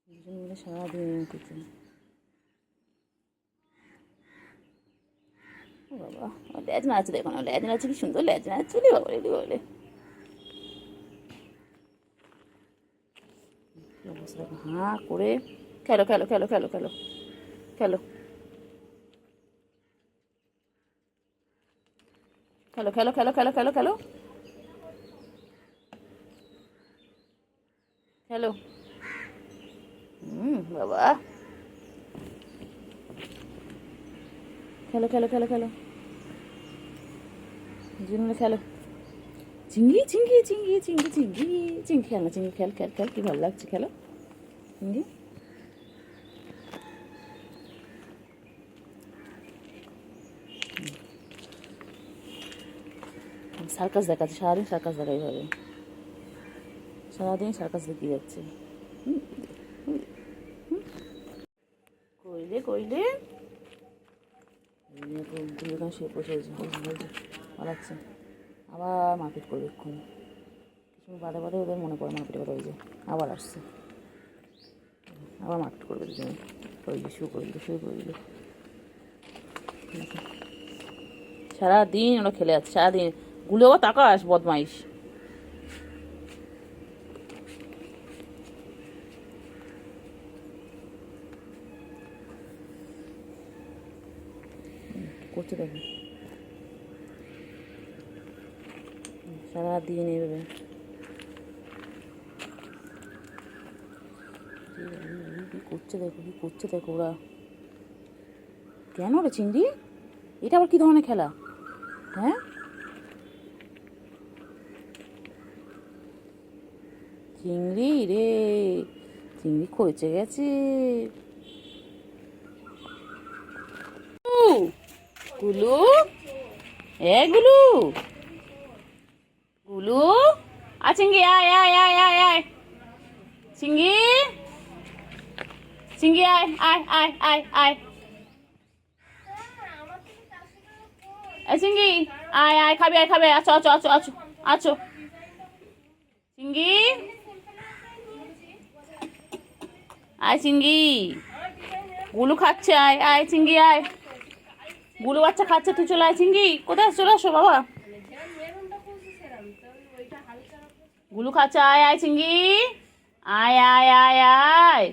দুজন মিলে সারাদিন করছে। ও বাবা, লেজ নাচছে, দেখো না লেজ নাচছে, কি সুন্দর লেজ নাচছে রে বাবা, রেডি বলে অবস্থা দেখো, হাঁ করে খেলো খেলো খেলো খেলো খেলো খেলো খেলো খেলো খেলো খেলো খেলো খেলো খেলো। বাবা, খেলো খেলো খেলো খেলো দুজন খেলো। চিঙ্গি চিঙ্গি চিঙ্গি চিঙ্গি চিঙ্গি চিঙ্গি, খেল না চিঙ্গি, খেল খেল খেল, কি ভালো লাগছে, খেলো চিঙ্গি। সার্কাস দেখাচ্ছে সারাদিন, সার্কাস দেখা এইভাবে সারাদিন সার্কাস দেখিয়ে যাচ্ছে। কইলে কইলে দোকান শুয়ে বসে পালাচ্ছে, আবার মারপিট করবে এক্ষুনি। কিছু বাদে বাদে ওদের মনে পড়ে মারপিট করে, ওই যে আবার আসছে, আবার মারপিট করবে দুজনে। ওই যে শুরু করে দিল, শুরু করে দিল। সারাদিন ওরা খেলে যাচ্ছে, সারাদিন গুলো তাকাস বদমাইশ। করছে দেখো সারাদিন এভাবে। কি করছে দেখো, কি করছে দেখো ওরা। কেন রে চিংড়ি, এটা আবার কি ধরনের খেলা? হ্যাঁ, চিংড়ি রে, চিংড়ি খোঁচে গেছে। গুলু, এ গুলু, গুলু, আ চিংড়ি আয় আয় আয় আয় আয়, চিংড়ি চিংড়ি আয় আয় আয় আয় আয়, চিংড়ি আয় আয়, খাবে আয় খাবে, আছো আছো আছো আছো আছো, চিংড়ি আয়, চিংড়ি গুলু খাচ্ছে, আয় আয় চিংড়ি আয়, গুলু বাচ্চা খাচ্ছে, তুই চলে আয় চিংড়ি। কোথায় চলে আসো বাবা, গুলু খাচ্ছে, আয় আয় চিংড়ি, আয় আয় আয় আয়।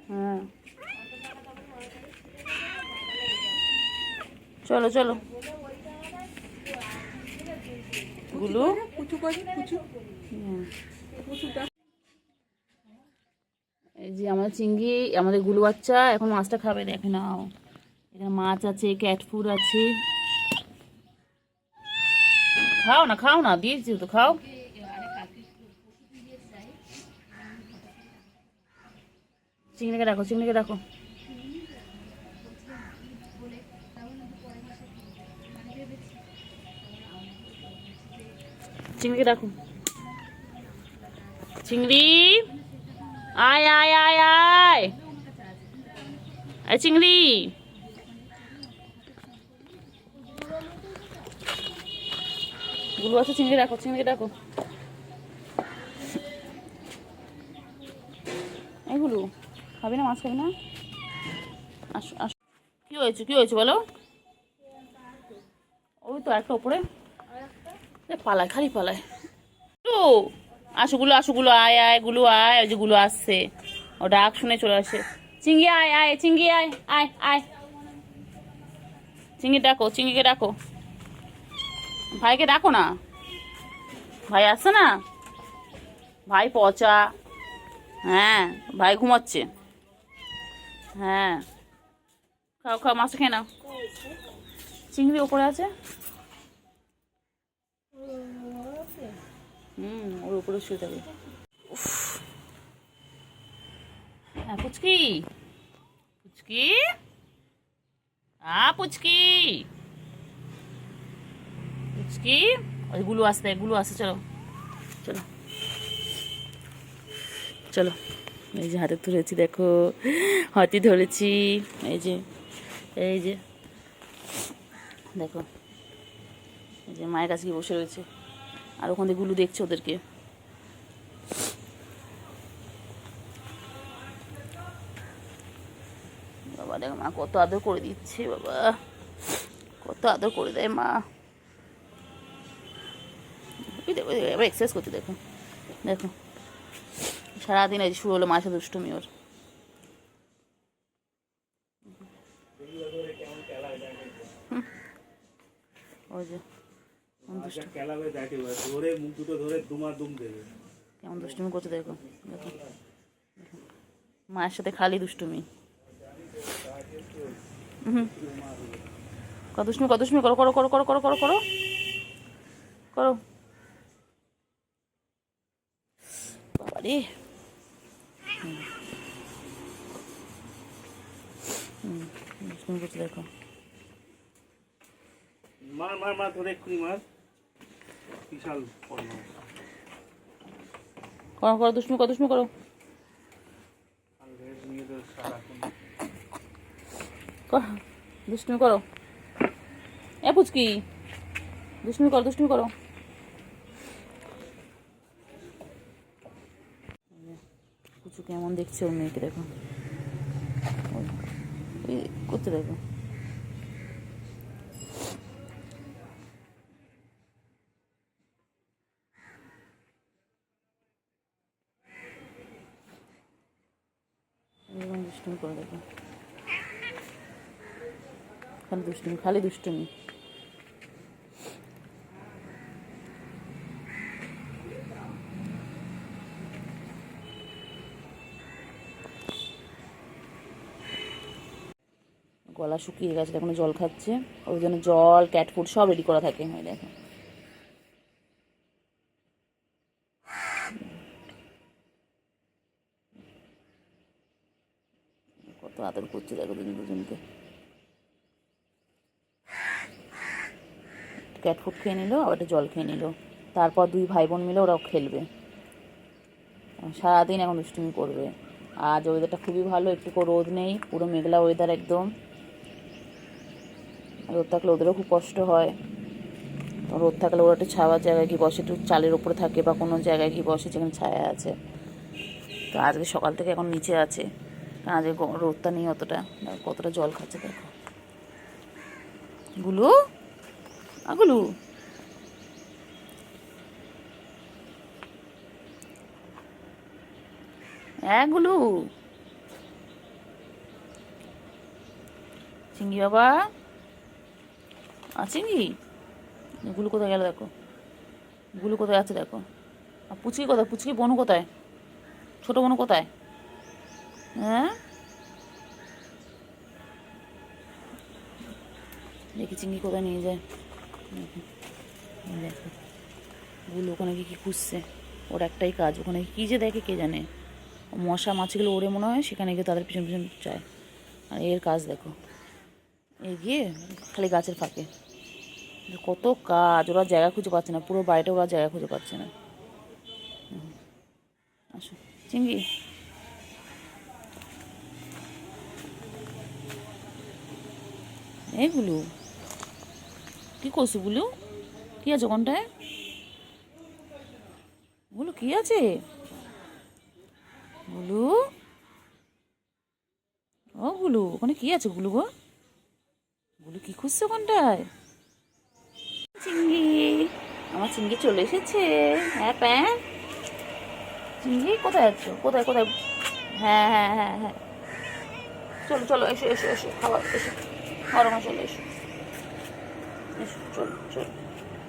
হ্যাঁ চলো চলো গুলু। এই যে আমাদের চিংড়ি, আমাদের গুলু বাচ্চা এখন মাছটা খাবে, দেখে নাও এখানে মাছ আছে, ক্যাট ফুড আছে। খাও না খাও না, দিয়েছি তো, খাও। চিংড়িকে রাখো, চিংড়িকে রাখো, চিংড়িকে রাখো, চিংড়ি আয় আয় আয় আয়, আয় চিংড়ি। গুলু আছে, চিংড়ি রাখো, চিংড়িকে রাখো। এগুলো খাবি না, মাছ খাবি না? আসো আসো, কি হয়েছে, কি হয়েছে বলো? ওই তো একটা ওপরে পালায়, খালি পালায়। আসো গুলো, আসো গুলো, আয় আয় গুলো আয়, ওই যে গুলো আসছে, ও ডাক শুনে চলে আসে। চিংড়ি আয় আয়, চিংড়ি আয় আয় আয়, চিংড়ি ডাকো, চিংড়িকে ডাকো, ভাইকে ডাকো না, ভাই আসছে না, ভাই পচা। হ্যাঁ ভাই ঘুমাচ্ছে, হ্যাঁ খাও খাও, মাছ খেয়ে নাও। চিংড়ি ওপরে আছে, ওর উপরে শুয়ে থাকবে। হ্যাঁ পুচকি, পুচকি পুচকি, পুচকি, ওই গুলো আসতে, গুলো আসতে, চলো চলো চলো। এই যে হাতে ধরেছি দেখো, হাতি ধরেছি, এই যে, এই যে দেখো, এই যে মায়ের কাছে বসে রয়েছে, আর ওখান থেকে গুলু দেখছে ওদেরকে। দেখো মা কত আদর করে দিচ্ছে, বাবা কত আদর করে দেয় মা। দেখো এবার এক্সারসাইজ করতে, দেখো দেখো সারাদিন এই শুরু হলো মার সাথে দুষ্টুমি ওর। ওই যে কেমন দুষ্টুমি করছে, দেখো দেখো মায়ের সাথে খালি দুষ্টুমি। কত দুষ্টুমি, কত দুষ্টুমি করো করো করো করো করো করো করো করো বাবা রে। দুষ্টুমি করছে দেখো। মার মার মার ধরে এক্ষুনি মার, বিশাল বড় মাছ। করো করো দুষ্টুমি, কত দুষ্টুমি করো। দুষ্টুমি করো এ পুচকি, দুষ্টুমি করো দুষ্টুমি করো। পুচু কেমন দেখছে ওর মেয়েকে, দেখো করতে দেখো। দুষ্টুমি করে দেখো, খালি দুষ্টুমি খালি দুষ্টুমি। গলা শুকিয়ে গেছে, এখন জল খাচ্ছে, ওই জন্য জল ক্যাট ফুড সব রেডি করা থাকে। হয় দেখো কত আদর করছে, দেখো দুজনকে। ক্যাট ফুড খেয়ে নিল, আবার একটা জল খেয়ে নিল, তারপর দুই ভাই বোন মিলে ওরাও খেলবে। সারাদিন এখন দুষ্টুমি করবে। আজ ওয়েদারটা খুবই ভালো, একটুকু রোদ নেই, পুরো মেঘলা ওয়েদার একদম। রোদ থাকলে ওদেরও খুব কষ্ট হয়, রোদ থাকলে ওরা একটু ছাওয়ার জায়গায় গিয়ে বসে, একটু চালের উপরে থাকে বা কোনো জায়গায় গিয়ে বসে যেখানে ছায়া আছে। তো আজকে সকাল থেকে এখন নিচে আছে, কারণ আজকে রোদটা নেই অতটা। কতটা জল খাচ্ছে দেখো। গুলু গুলু হ্যাঁ গুলু, চিঙ্গি বাবা চিঙ্গি। গুলু কোথায় গেল দেখো, গুলু কোথায় আছে দেখো। আর পুচকি কোথায়, পুচকি বনু কোথায়, ছোটো বনু কোথায়? হ্যাঁ দেখি চিঙ্গি কোথায় নিয়ে যায়। দেখো গুলো ওখানে গিয়ে কী খুঁজছে, ওর একটাই কাজ, ওখানে কী যে দেখে কে জানে। মশা মাছিগুলো ওড়ে মনে হয়, সেখানে গিয়ে তাদের পিছন পিছন চায়। আর এর কাজ দেখো, গিয়ে খালি গাছের ফাঁকে। কত কাজ, ওরা জায়গা খুঁজে পাচ্ছে না, পুরো বাড়িটা ওরা জায়গা খুঁজে পাচ্ছে না। আসো চিঙ্গি, এইগুলো কী করছো গুলো, কী আছে ওখানটায়, গুলো কী আছে গুলু, ও গুলু ওখানে কী আছে গুলু গো, গুলু কী খুঁজছে ওখানটায়। চিঙ্গি, আমার চিঙ্গি চলে এসেছে। হ্যাঁ প্যান চিঙ্গি কোথায় আছো, কোথায় কোথায়, হ্যাঁ হ্যাঁ হ্যাঁ হ্যাঁ চলো চলো এসো এসো এসো, খাবার এসো, খাওয়ার ওখানে চলো এসো এসো, চলো চলো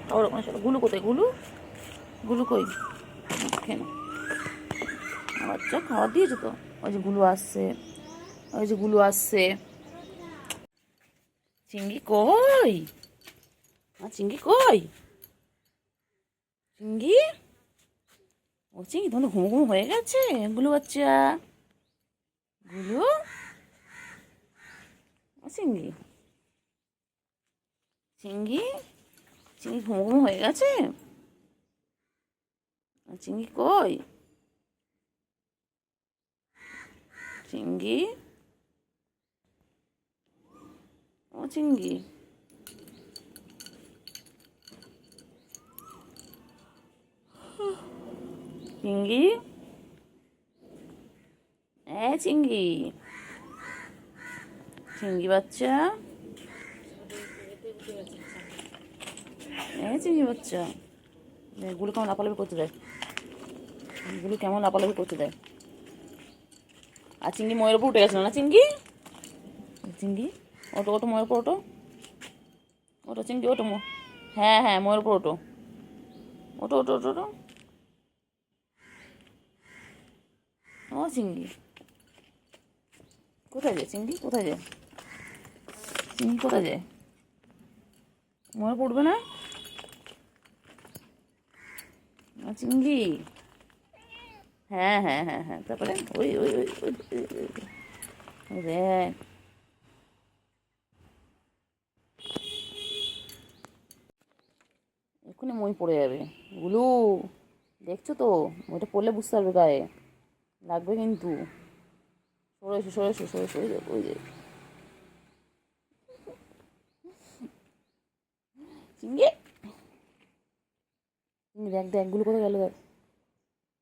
খাওয়ার ওখানে চলো। গুলু কোথায়, গুলু গুলু কই, কেন বাচ্চা খাওয়া দিয়েছো তো, ওই যে গুলু আসছে, ওই যে গুলু আসছে। চিঙ্গি কই, চিঙ্গি কই, চিঙ্গি, ও চিঙ্গি তোমার ঘুম ঘুম হয়ে গেছে গুলু বাচ্চা, গুলু ও চিঙ্গি, চিঙ্গি চিঙ্গি ঘুম ঘুম হয়ে গেছে, চিঙ্গি কই, চিঙ্গি ও চিঙ্গি, চিঙ্গি চিঙ্গি চিংড়ি বাচ্চা, চিংড়ি বাচ্চা এগুলো কেমন লাপালাপি করতে দেয়, এগুলো কেমন লাপালাপি করতে দেয়। আর চিংড়ি ময়ের উপর উঠে গেছিল না, চিংড়ি চিংড়ি ওটো ওটো ময়ের উপর ওটো, ওটো চিংড়ি ওটো হ্যাঁ হ্যাঁ ময়ের উপর ওটো, ওটো ওটো ওটো ওটো। ও চিংড়ি কোথায় যায়, চিংড়ি কোথায় যায়, চিংড়ি কোথায় যায়, মনে পড়বে না চিংড়ি। হ্যাঁ হ্যাঁ হ্যাঁ হ্যাঁ তারপরে ওই ওই ওই ওই দেখ এক্ষুনি মই পড়ে যাবে গুলু, দেখছো তো ওইটা পড়লে বুঝতে পারবে গায়ে লাগবে কিন্তু। সরে এসো সরে এসো সরে সরে যাবো, ওই যে চিংড়ি দেখ দেখ গুলো কোথায় গেল,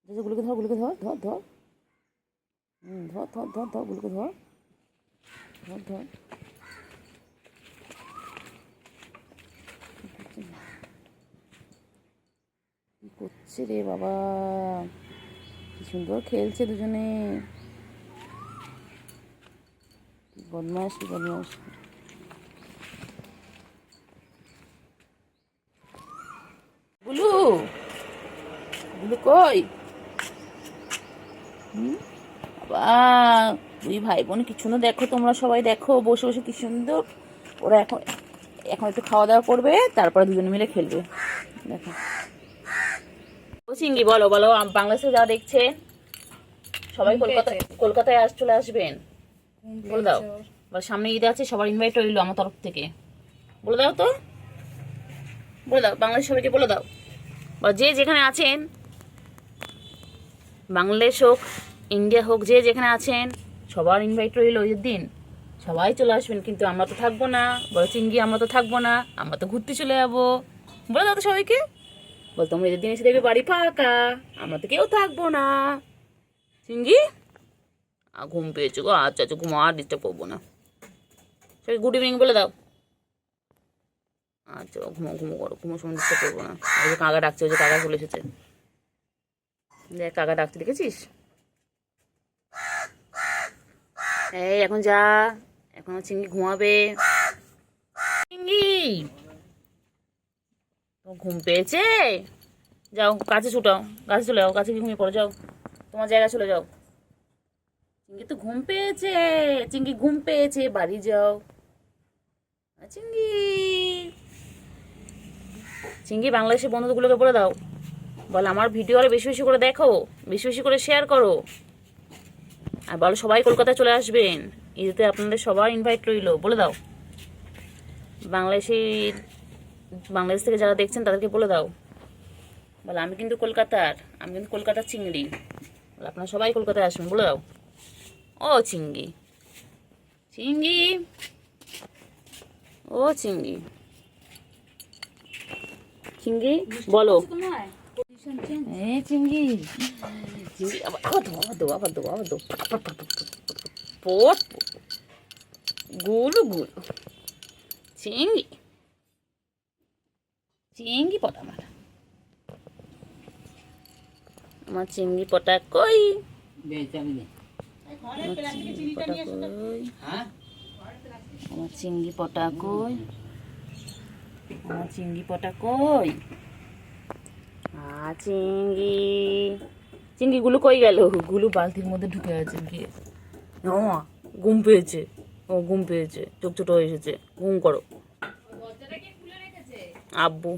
দেখ গুলোকে ধর, গুলোকে ধর ধর ধর, ধর ধর ধর ধর গুলোকে ধর ধর ধর। কি করছে রে বাবা, কি সুন্দর খেলছে দুজনে, বদমাস কি বদমাস। গুলু গুলু কই, বাবা দুই ভাই বোন কিছু না, দেখো তোমরা সবাই দেখো বসে বসে কি সুন্দর। ওরা এখন এখন একটু খাওয়া দাওয়া করবে, তারপরে দুজনে মিলে খেলবে। দেখো ও চিংড়ি বলো বলো, বাংলাদেশে যা দেখছে সবাই কলকাতায় চলে আসবেন, বলে দাও। সামনে ঈদ আছে, সবার ইনভাইট রইলো আমার তরফ থেকে, বলে দাও তো, বলে দাও বাংলাদেশ সবাইকে বলে দাও। বা যে যেখানে আছেন, বাংলাদেশ হোক ইন্ডিয়া হোক, যে যেখানে আছেন সবার ইনভাইট রইল ঈদের দিন, সবাই চলে আসবেন। কিন্তু আমরা তো থাকবো না, বলো চিংড়ি আমরা তো থাকবো না, আমরা তো ঘুরতে চলে যাবো, বলে দাও তো সবাইকে। বল তোমরা ঈদের দিন এসে দেখবে বাড়ি ফাঁকা, আমরা তো কেউ থাকবো না। চিংড়ি ঘুম পেয়েছো গো, আচ্ছা আচ্ছা ঘুমো, আর ডিস্টার্ব করবো না। সবাই গুড ইভিনিং বলে দাও। আচ্ছা ঘুমো ঘুমো করো, ঘুমোর সময় ডিস্টার্ব করবো না। ওই যে কাকা ডাকছে, ওই যে কাকা চলে এসেছে, দেখ কাকা ডাকতে দেখেছিস। এই এখন যা, এখন চিংড়ি ঘুমাবে। চিংড়ি ঘুম পেয়েছে, যাও কাছে ছুটাও, গাছে চলে যাও, গাছে ঘুমিয়ে পড়ো, যাও তোমার জায়গা চলে যাও। চিংড়ি তো ঘুম পেয়েছে, চিংড়ি ঘুম পেয়েছে, বাড়ি যাও। চিংড়ি চিংড়ি বাংলাদেশের বন্ধুগুলোকে বলে দাও, বল আমার ভিডিও আরো বেশি বেশি করে দেখো, বেশি বেশি করে শেয়ার করো। আর বলো সবাই কলকাতায় চলে আসবেন, ঈদেতে আপনাদের সবার ইনভাইট রইল, বলে দাও। বাংলাদেশ থেকে যারা দেখছেন তাদেরকে বলে দাও, বলে আমি কিন্তু কলকাতার চিংড়ি, বলে আপনারা সবাই কলকাতায় আসবেন, বলে দাও। ও চিংড়ি চিংড়ি ও চিংড়ি চিংড়ি বলো। চিংড়ি চিংড়ি আবার দো আবার দো আবার দো পট গুলু গুলু চিংড়ি চিংড়ি পটা আমার চিংড়ি পটা কই, আমার চিংড়ি পটা কই, আমার চিংড়ি পটা কই। চিংড়ি চিংড়ি গুলো কই গেল, গুলো বালতির মধ্যে ঢুকে আছে গিয়ে। ঘুম পেয়েছে, ও ঘুম পেয়েছে, চোখ ছোট হয়ে এসেছে, ঘুম করো আব্বু।